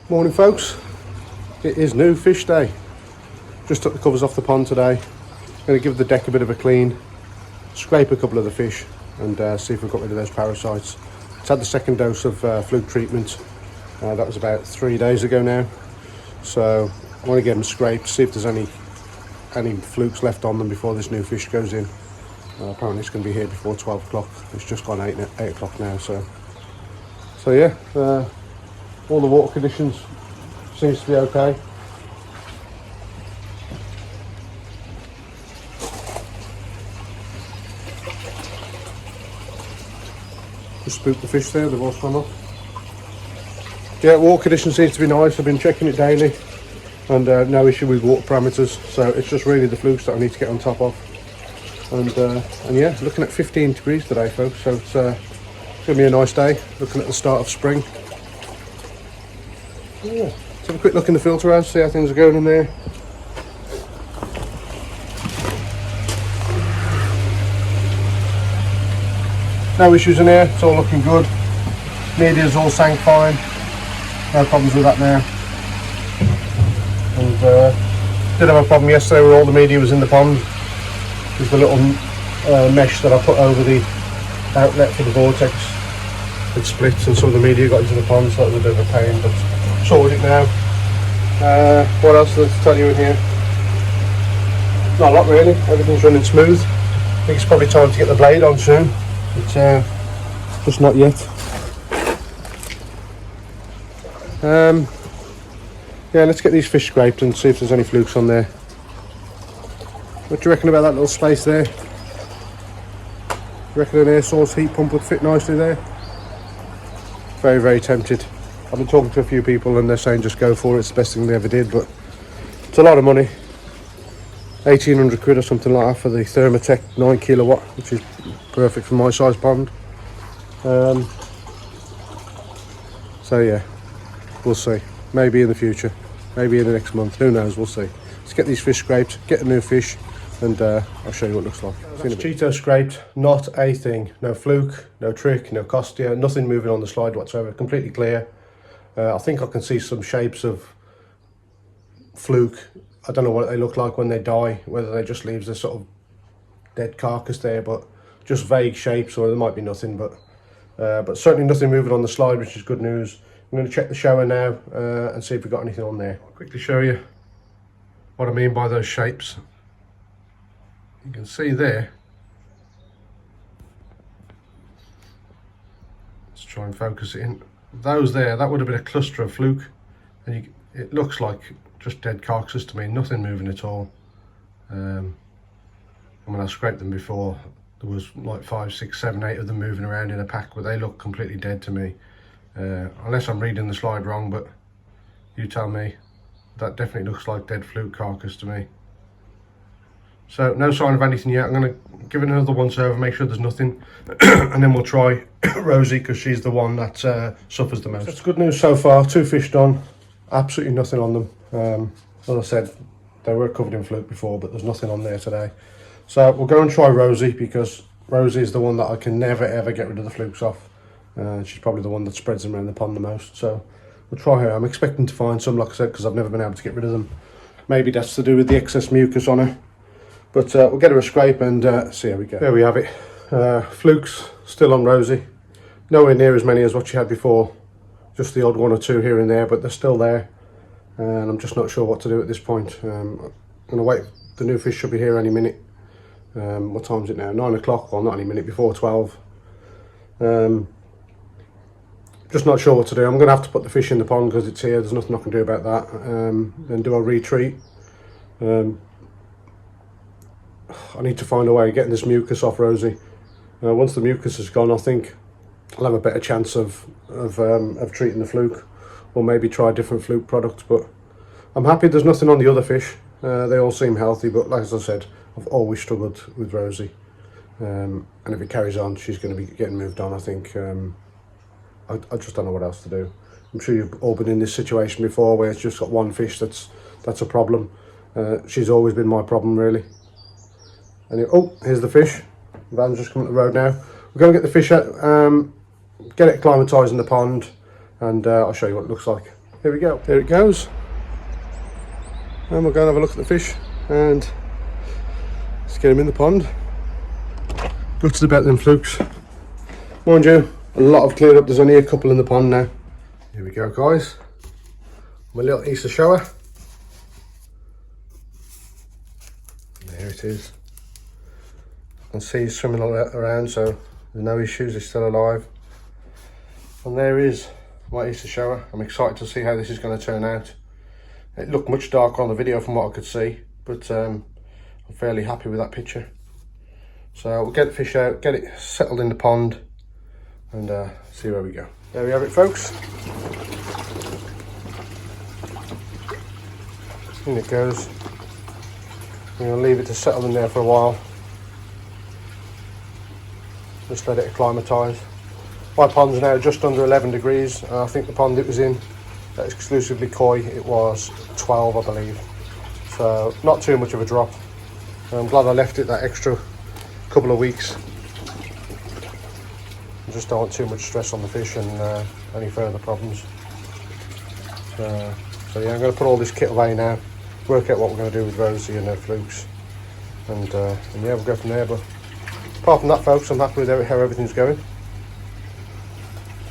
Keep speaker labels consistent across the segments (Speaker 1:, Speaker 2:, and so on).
Speaker 1: Morning folks, it is new fish day. Just took the covers off the pond today. Going to give the deck a bit of a clean, scrape a couple of the fish and see if we've got rid of those parasites. It's had the second dose of Fluke treatment, that was about 3 days ago now. So I want to get them scraped, see if there's any flukes left on them before this new fish goes in. Apparently it's going to be here before 12 o'clock, it's just gone 8 o'clock now. So yeah, all the water conditions seems to be okay. Just spooked the fish there, they've all swum up. Yeah, water conditions seems to be nice. I've been checking it daily and no issue with water parameters, so it's just really the flukes that I need to get on top of. And yeah, looking at 15 degrees today folks, so it's going to be a nice day, looking at the start of spring. Yeah, let's have a quick look in the filter house, see how things are going in there. No issues in here, it's all looking good. Media's all sank fine, no problems with that now. And did have a problem yesterday where all the media was in the pond. There's the little mesh that I put over the outlet for the vortex. It splits and some of the media got into the pond, so that was a bit of a pain, but sorted it now. What else is there to tell you in here? Not a lot really, everything's running smooth. I think it's probably time to get the blade on soon. It's just not yet. Yeah, let's get these fish scraped and see if there's any flukes on there. What do you reckon about that little space there? You reckon an air source heat pump would fit nicely there? Very, very tempted. I've been talking to a few people and they're saying just go for it, it's the best thing they ever did, but it's a lot of money. 1800 quid or something like that for the Thermatech 9 kilowatt, which is perfect for my size pond. So yeah, we'll see. Maybe in the future, maybe in the next month, who knows, we'll see. Let's get these fish scraped, get a new fish, and I'll show you what it looks like. That's Cheeto scraped, not a thing. No fluke, no trick, no costia, nothing moving on the slide whatsoever, completely clear. I think I can see some shapes of fluke. I don't know what they look like when they die, whether they just leaves a sort of dead carcass there, but just vague shapes, or there might be nothing, but certainly nothing moving on the slide, which is good news. I'm going to check the Showa now and see if we've got anything on there. I'll quickly show you what I mean by those shapes. You can see there. Let's try and focus it in. Those there, that would have been a cluster of fluke, and it looks like just dead carcasses to me, nothing moving at all. And when I scraped them before, there was like 5, 6, 7, 8 of them moving around in a pack, but they look completely dead to me. Unless I'm reading the slide wrong, but you tell me. That definitely looks like dead fluke carcass to me. So no sign of anything yet. I'm going to give it another once over, make sure there's nothing, and then we'll try Rosie, because she's the one that suffers the most. That's good news so far. 2 fish done, absolutely nothing on them. As I said, they were covered in fluke before, but there's nothing on there today. So we'll go and try Rosie, because Rosie is the one that I can never ever get rid of the flukes off. She's probably the one that spreads them around the pond the most. So we'll try her. I'm expecting to find some, like I said, because I've never been able to get rid of them. Maybe that's to do with the excess mucus on her. But we'll get her a scrape and see how we go. There we have it. Flukes still on Rosie. Nowhere near as many as what she had before. Just the odd 1 or 2 here and there, but they're still there. And I'm just not sure what to do at this point. I'm going to wait. The new fish should be here any minute. What time is it now? 9 o'clock. Well, not any minute, before 12. Just not sure what to do. I'm going to have to put the fish in the pond because it's here. There's nothing I can do about that. Then do I retreat? I need to find a way of getting this mucus off Rosie. Once the mucus is gone, I think I'll have a better chance of treating the fluke, or maybe try different fluke products. But I'm happy there's nothing on the other fish. They all seem healthy, but like as I said, I've always struggled with Rosie. And if it carries on, she's going to be getting moved on, I think. I just don't know what else to do. I'm sure you've all been in this situation before where it's just got one fish that's a problem. She's always been my problem, really. Anyway, oh, here's the fish. Van's just coming up the road now. We're going to get the fish out, get it acclimatised in the pond, and I'll show you what it looks like. Here we go. There it goes. And we'll go and have a look at the fish and let's get them in the pond. Gutted about them flukes. Mind you, a lot have cleared up. There's only a couple in the pond now. Here we go, guys. My little Easter Showa. There it is. I can see he's swimming around, so there's no issues. He's still alive. And there is my Easter Showa. I'm excited to see how this is going to turn out. It looked much darker on the video from what I could see, but I'm fairly happy with that picture. So we'll get the fish out, get it settled in the pond, and see where we go. There we have it, folks. In it goes. I'm going to leave it to settle in there for a while. Just let it acclimatise. My pond's now just under 11 degrees. I think the pond it was in, that's exclusively koi, it was 12, I believe. So not too much of a drop. I'm glad I left it that extra couple of weeks. I just don't want too much stress on the fish and any further problems. So yeah, I'm going to put all this kit away now, work out what we're going to do with Rosie and her flukes, and yeah, we'll go from there. But apart from that, folks, I'm happy with how everything's going.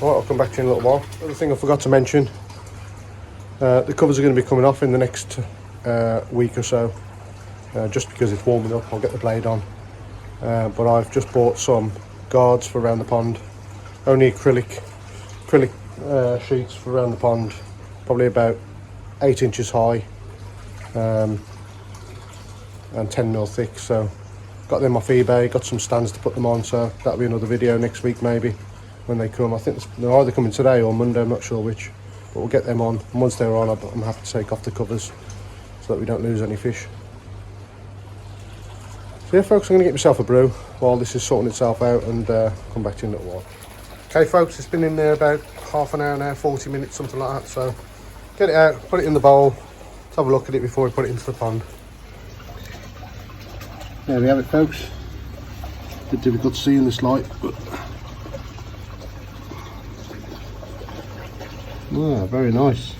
Speaker 1: Alright, I'll come back to you in a little while. Other thing I forgot to mention, the covers are going to be coming off in the next week or so, just because it's warming up. I'll get the blade on, but I've just bought some guards for around the pond, only acrylic sheets for around the pond, probably about 8 inches high and 10mm thick. So got them off eBay, got some stands to put them on, so that'll be another video next week maybe when they come. I think they're either coming today or Monday, I'm not sure which, but we'll get them on, and once they're on I'm happy to take off the covers so that we don't lose any fish. So yeah, folks, I'm going to get myself a brew while this is sorting itself out, and come back to you in a little while. Okay, folks, it's been in there about half an hour now, 40 minutes, something like that. So get it out, put it in the bowl, let's have a look at it before we put it into the pond. There we have it, folks. A bit difficult to see in this light, but very nice.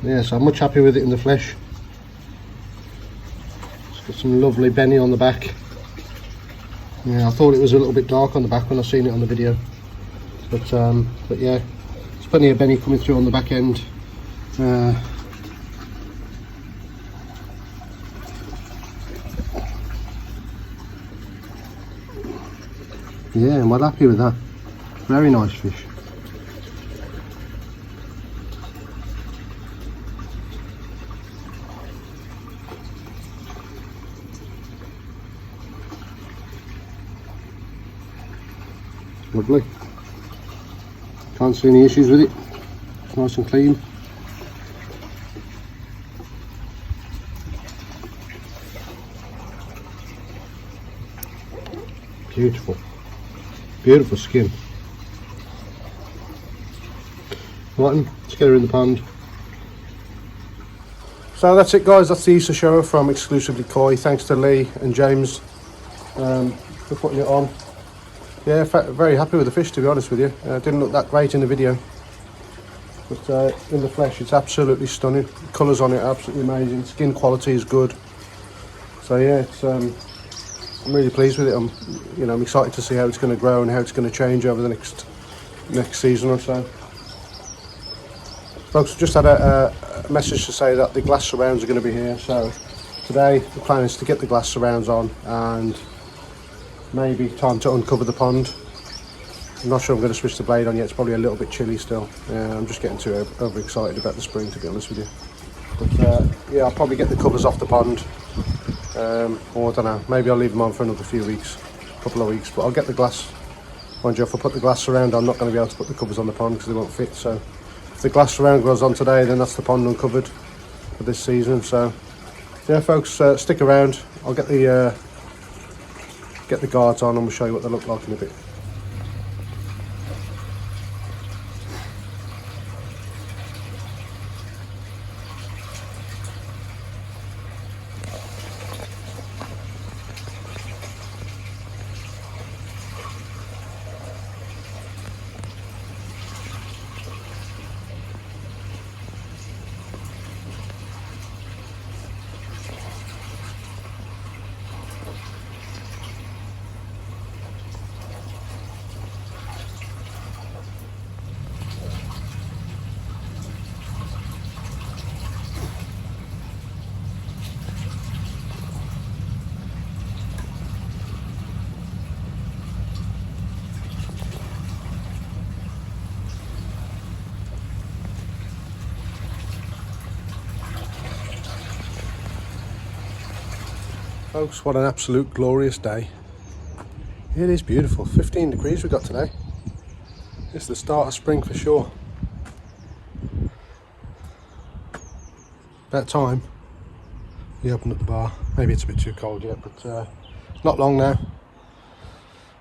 Speaker 1: Yeah, so I'm much happy with it in the flesh. It's got some lovely benny on the back. Yeah, I thought it was a little bit dark on the back when I seen it on the video, but yeah, there's plenty of benny coming through on the back end. Yeah, I'm well happy with that. Very nice fish. Lovely. Can't see any issues with it. It's nice and clean. Beautiful. Beautiful skin. Right then, let's get her in the pond. So that's it, guys. That's the Easter Showa from Exclusively Koi. Thanks to Lee and James for putting it on. Yeah, very happy with the fish, to be honest with you. Didn't look that great in the video, but in the flesh it's absolutely stunning. The colours on it are absolutely amazing. Skin quality is good. So yeah, it's I'm really pleased with it. I'm excited to see how it's going to grow and how it's going to change over the next season or so. Folks, just had a message to say that the glass surrounds are going to be here. So today the plan is to get the glass surrounds on, and maybe time to uncover the pond. I'm not sure I'm going to switch the blade on yet. It's probably a little bit chilly still. I'm just getting too overexcited about the spring, to be honest with you. But yeah, I'll probably get the covers off the pond, or I don't know, maybe I'll leave them on for another few weeks, couple of weeks, but I'll get the glass. Mind you, if I put the glass around, I'm not going to be able to put the covers on the pond because they won't fit. So if the glass surround goes on today, then that's the pond uncovered for this season. So yeah, folks, stick around. I'll get the guards on and we'll show you what they look like in a bit. Folks, what an absolute glorious day. It is beautiful. 15 degrees we got today. It's the start of spring for sure. About time we opened up the bar. Maybe it's a bit too cold yet, but not long now.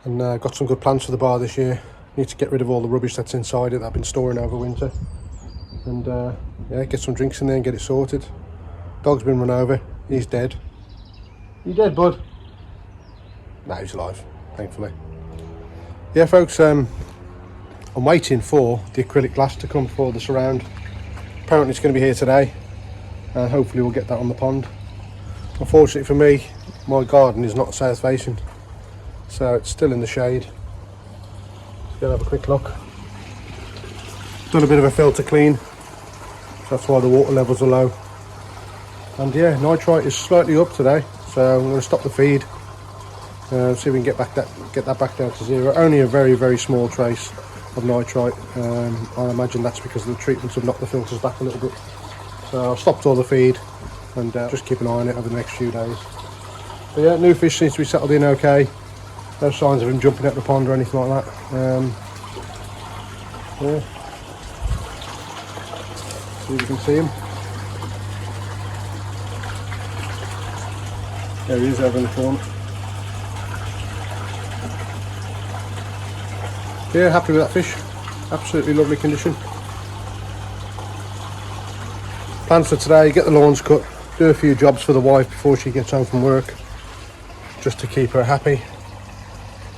Speaker 1: And got some good plans for the bar this year. Need to get rid of all the rubbish that's inside it that I've been storing over winter. And yeah, get some drinks in there and get it sorted. Dog's been run over. He's dead. You dead, bud? No, he's alive, thankfully. Yeah, folks, I'm waiting for the acrylic glass to come for the surround. Apparently it's going to be here today. Hopefully we'll get that on the pond. Unfortunately for me, my garden is not south facing, so it's still in the shade. Let's go have a quick look. Done a bit of a filter clean, so that's why the water levels are low. And yeah, nitrite is slightly up today, so I'm going to stop the feed. See if we can get that back down to zero. Only a very, very small trace of nitrite. I imagine that's because the treatments have knocked the filters back a little bit. So I've stopped all the feed and just keep an eye on it over the next few days. But yeah, new fish seems to be settled in okay. No signs of him jumping out the pond or anything like that. Yeah. See if you can see him. There he is over in the corner. Yeah, happy with that fish. Absolutely lovely condition. Plans for today, get the lawns cut, do a few jobs for the wife before she gets home from work, just to keep her happy.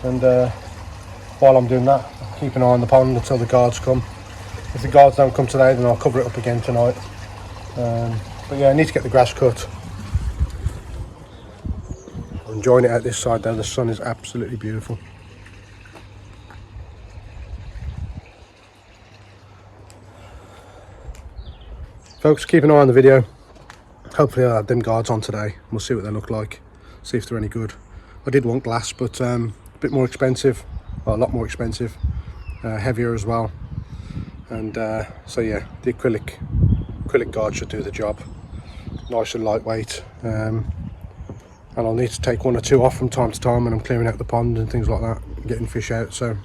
Speaker 1: And while I'm doing that, I'll keep an eye on the pond until the guards come. If the guards don't come today, then I'll cover it up again tonight. But yeah, I need to get the grass cut. I'm enjoying it out this side though, the sun is absolutely beautiful. Folks, keep an eye on the video. Hopefully I'll have them guards on today. We'll see what they look like, see if they're any good. I did want glass, but a bit more expensive, well, a lot more expensive, heavier as well. And so yeah, the acrylic guard should do the job. Nice and lightweight. And I'll need to take one or two off from time to time when I'm clearing out the pond and things like that, getting fish out. So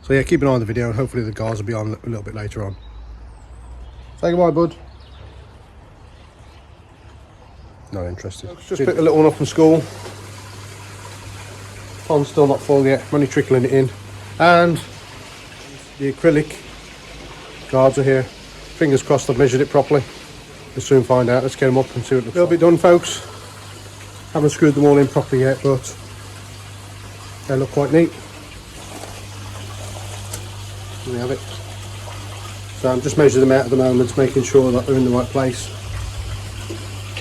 Speaker 1: yeah, keep an eye on the video, and hopefully the guards will be on a little bit later on. Say goodbye, bud. Not interested. Just picked the little one up from school. Pond's still not full yet. I'm only trickling it in. And the acrylic guards are here. Fingers crossed I've measured it properly. We'll soon find out. Let's get them up and see what it looks like. A little bit done, folks. Haven't screwed them all in properly yet, but they look quite neat. There we have it. So I'm just measuring them out at the moment, making sure that they're in the right place.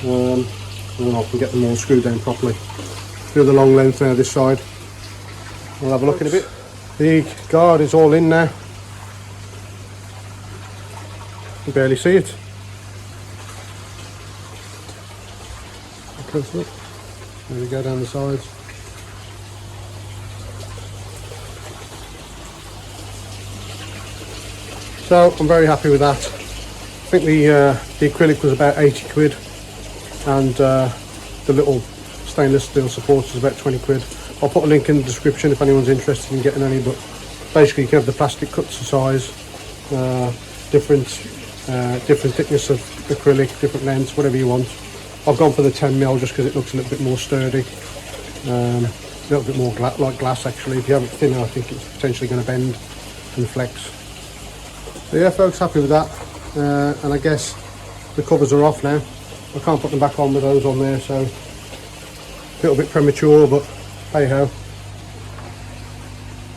Speaker 1: And then I can get them all screwed down properly. Do the long length now this side. We'll have a look in a bit. The guard is all in now. You can barely see it. Close look. There we go down the sides. So I'm very happy with that. I think the acrylic was about 80 quid, and the little stainless steel supports was about 20 quid. I'll put a link in the description if anyone's interested in getting any, but basically you can have the plastic cut to size, different thickness of acrylic, different lengths, whatever you want. I've gone for the 10mm just because it looks a little bit more sturdy, a little bit more like glass actually. If you have it thinner, I think it's potentially going to bend and flex. So yeah, folks, happy with that. And I guess the covers are off now. I can't put them back on with those on there, so a little bit premature, but hey ho.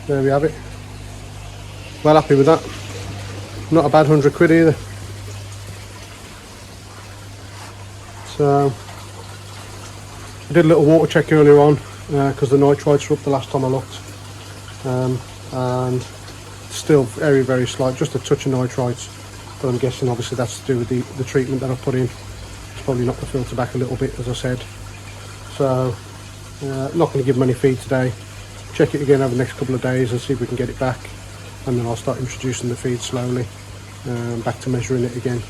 Speaker 1: There we have it. Well happy with that. Not a bad 100 quid either. So I did a little water check earlier on because the nitrites were up the last time I looked, and still very, very slight, just a touch of nitrites, but I'm guessing obviously that's to do with the treatment that I've put in. It's probably knocked the filter back a little bit, as I said. So not going to give them any feed today. Check it again over the next couple of days and see if we can get it back, and then I'll start introducing the feed slowly, back to measuring it again.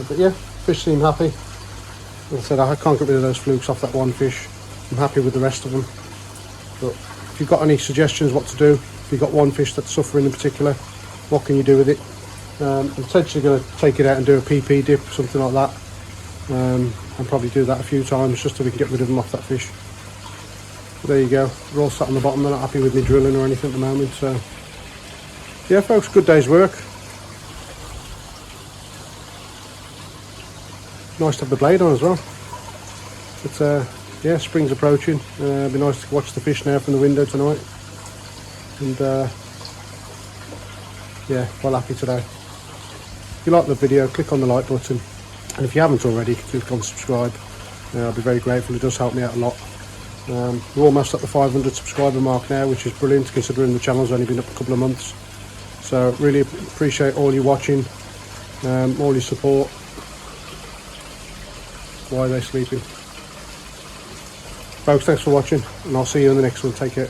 Speaker 1: But yeah, fish seem happy. As I said, I can't get rid of those flukes off that one fish. I'm happy with the rest of them. But if you've got any suggestions what to do, if you've got one fish that's suffering in particular, what can you do with it? I'm potentially going to take it out and do a PP dip, something like that. And probably do that a few times just so we can get rid of them off that fish. But there you go, they're all sat on the bottom. They're not happy with me drilling or anything at the moment. So yeah folks, good day's work. Nice to have the blade on as well. But yeah, spring's approaching. It'd be nice to watch the fish now from the window tonight. And yeah, well happy today. If you like the video, click on the like button. And if you haven't already, click on subscribe. I'll be very grateful, it does help me out a lot. We're almost at the 500 subscriber mark now, which is brilliant considering the channel's only been up a couple of months. So really appreciate all you watching, all your support. Why are they sleeping? Folks, thanks for watching, and I'll see you in the next one. Take care.